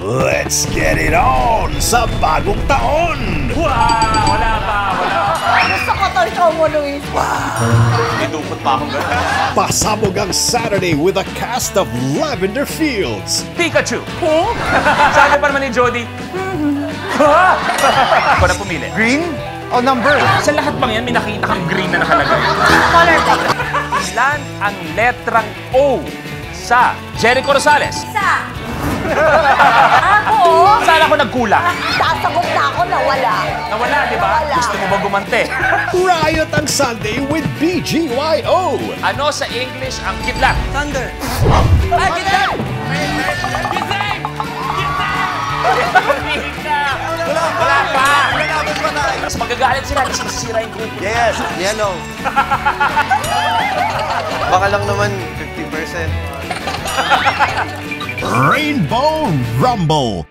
Let's get it on sa bagong taon! Wow! Wala pa! Gusto ko to ikaw mo, Luis. May dupot pa akong gano'n. Pasabog ang Saturday with a cast of Lavender Fields. Pikachu! Sabi pa naman ni Jody, ako na pumili. Green o number? Sa lahat bang yan, may nakita kang green na nakalagay. Color ko. Ilan ang letrang O sa Jericho Rosales? Isa. Ako? Saan ako nagkulang? Sasagot na ako na wala. Nawala, di ba? Nawala. Gusto mo ba gumante? Riot ang Sunday with BGYO. Ano sa English ang kidlat? Thunder. Ah, kidlat! Gising! Wala pa! Mas magagalit sila kasi masisira yung grupo. Yes, yellow. Baka lang naman 50%. Rainbow Rumble.